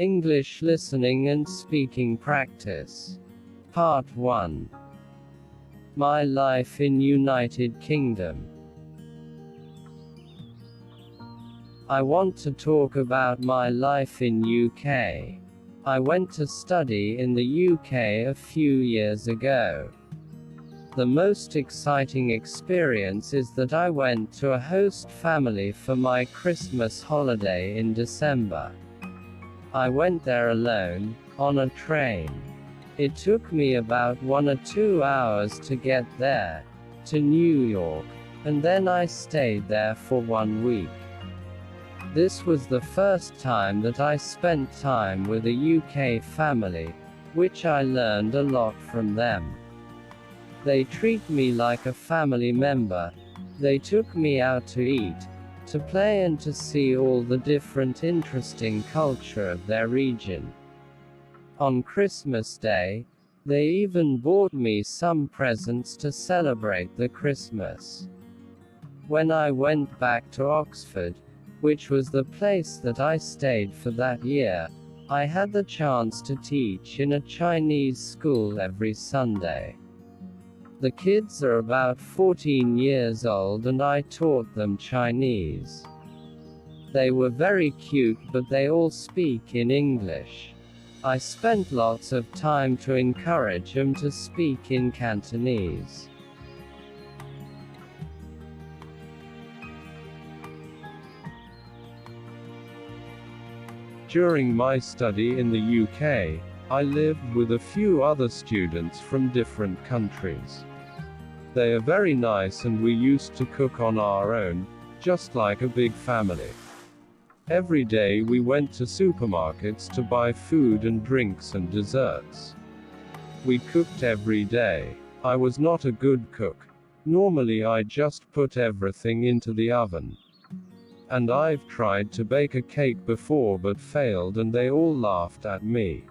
English Listening and Speaking Practice. Part 1. My Life in United Kingdom. I want to talk about my life in UK. I went to study in the UK a few years ago. The most exciting experience is that I went to a host family for my Christmas holiday in December. I went there alone, on a train. It took me about 1 or 2 hours to get there, to New York, and then I stayed there for 1 week. This was the first time that I spent time with a UK family, which I learned a lot from them. They treat me like a family member. They took me out to eat, to play and to see all the different interesting culture of their region. On Christmas Day, they even bought me some presents to celebrate the Christmas. When I went back to Oxford, which was the place that I stayed for that year, I had the chance to teach in a Chinese school every Sunday. The kids are about 14 years old and I taught them Chinese. They were very cute, but they all speak in English. I spent lots of time to encourage them to speak in Cantonese. During my study in the UK, I lived with a few other students from different countries. They are very nice and we used to cook on our own, just like a big family. Every day we went to supermarkets to buy food and drinks and desserts. We cooked every day. I was not a good cook. Normally I just put everything into the oven. And I've tried to bake a cake before but failed and they all laughed at me.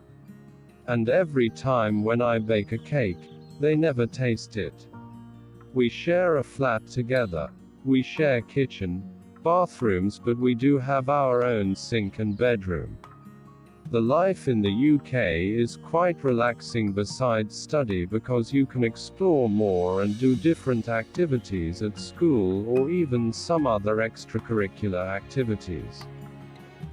And every time when I bake a cake, they never taste it. We share a flat together. We share kitchen, bathrooms, but we do have our own sink and bedroom. The life in the UK is quite relaxing besides study because you can explore more and do different activities at school or even some other extracurricular activities.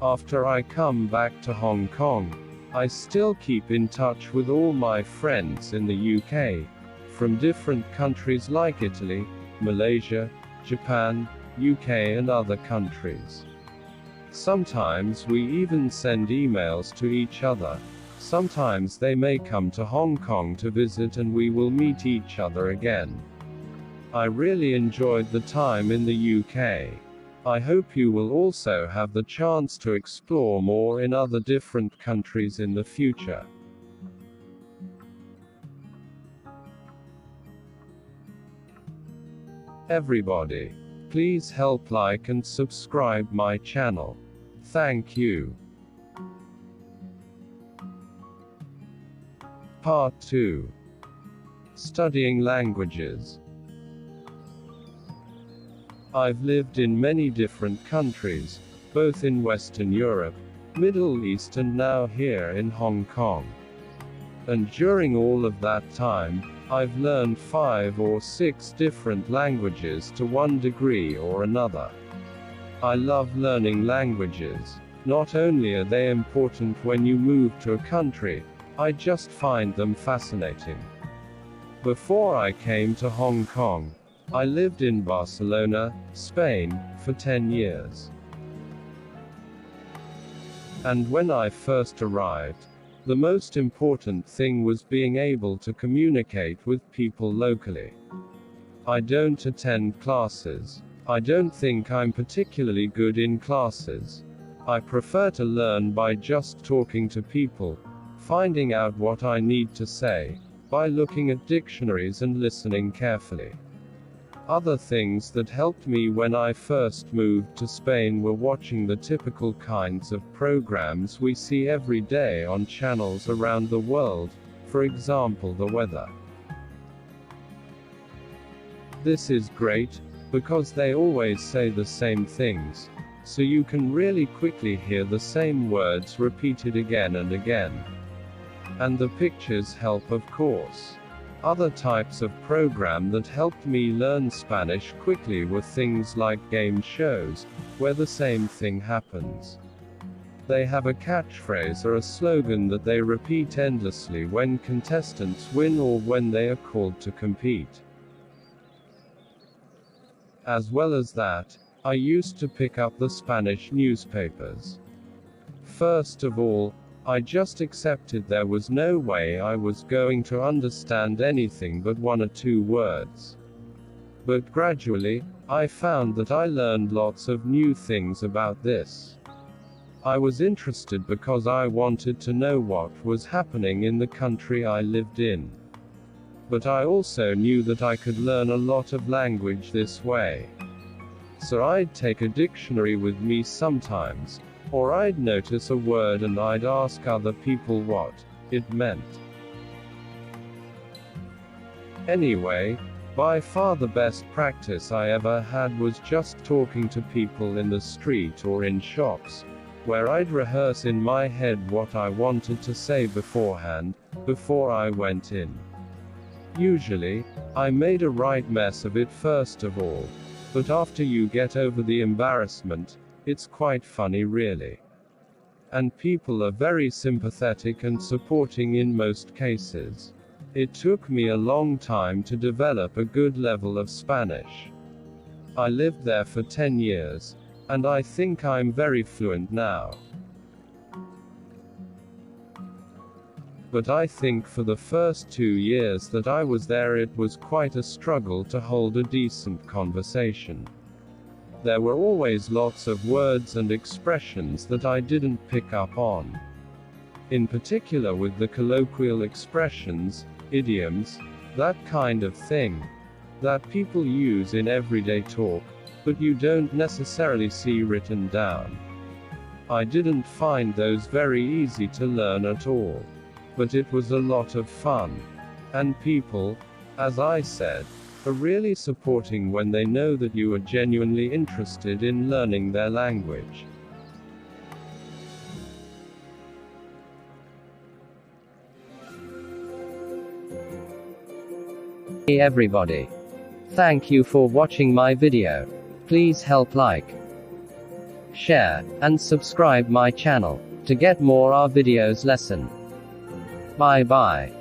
After I come back to Hong Kong, I still keep in touch with all my friends in the UK, from different countries like Italy, Malaysia, Japan, UK and other countries. Sometimes we even send emails to each other. Sometimes they may come to Hong Kong to visit and we will meet each other again. I really enjoyed the time in the UK. I hope you will also have the chance to explore more in other different countries in the future. Everybody, please help like and subscribe my channel. Thank you. Part 2. Studying languages. I've lived in many different countries, both in Western Europe, Middle East and now here in Hong Kong. And during all of that time, I've learned 5 or 6 different languages to one degree or another. I love learning languages. Not only are they important when you move to a country, I just find them fascinating. Before I came to Hong Kong, I lived in Barcelona, Spain, for 10 years. And when I first arrived, the most important thing was being able to communicate with people locally. I don't attend classes. I don't think I'm particularly good in classes. I prefer to learn by just talking to people, finding out what I need to say, by looking at dictionaries and listening carefully. Other things that helped me when I first moved to Spain were watching the typical kinds of programs we see every day on channels around the world, for example the weather. This is great, because they always say the same things, so you can really quickly hear the same words repeated again and again. And the pictures help, of course. Other types of program that helped me learn Spanish quickly were things like game shows, where the same thing happens. They have a catchphrase or a slogan that they repeat endlessly when contestants win or when they are called to compete. As well as that, I used to pick up the Spanish newspapers. First of all, I just accepted there was no way I was going to understand anything but 1 or 2 words. But gradually, I found that I learned lots of new things about this. I was interested because I wanted to know what was happening in the country I lived in. But I also knew that I could learn a lot of language this way. So I'd take a dictionary with me sometimes, or I'd notice a word and I'd ask other people what it meant. Anyway, by far the best practice I ever had was just talking to people in the street or in shops, where I'd rehearse in my head what I wanted to say beforehand, before I went in. Usually, I made a right mess of it first of all, but after you get over the embarrassment, it's quite funny really. And people are very sympathetic and supporting in most cases. It took me a long time to develop a good level of Spanish. I lived there for 10 years, and I think I'm very fluent now. But I think for the first 2 years that I was there it was quite a struggle to hold a decent conversation. There were always lots of words and expressions that I didn't pick up on. In particular with the colloquial expressions, idioms, that kind of thing, that people use in everyday talk, but you don't necessarily see written down. I didn't find those very easy to learn at all. But it was a lot of fun. And people, as I said, are really supporting when they know that you are genuinely interested in learning their language. Hey everybody. Thank you for watching my video. Please help like, share, and subscribe my channel to get more our videos lesson. Bye bye.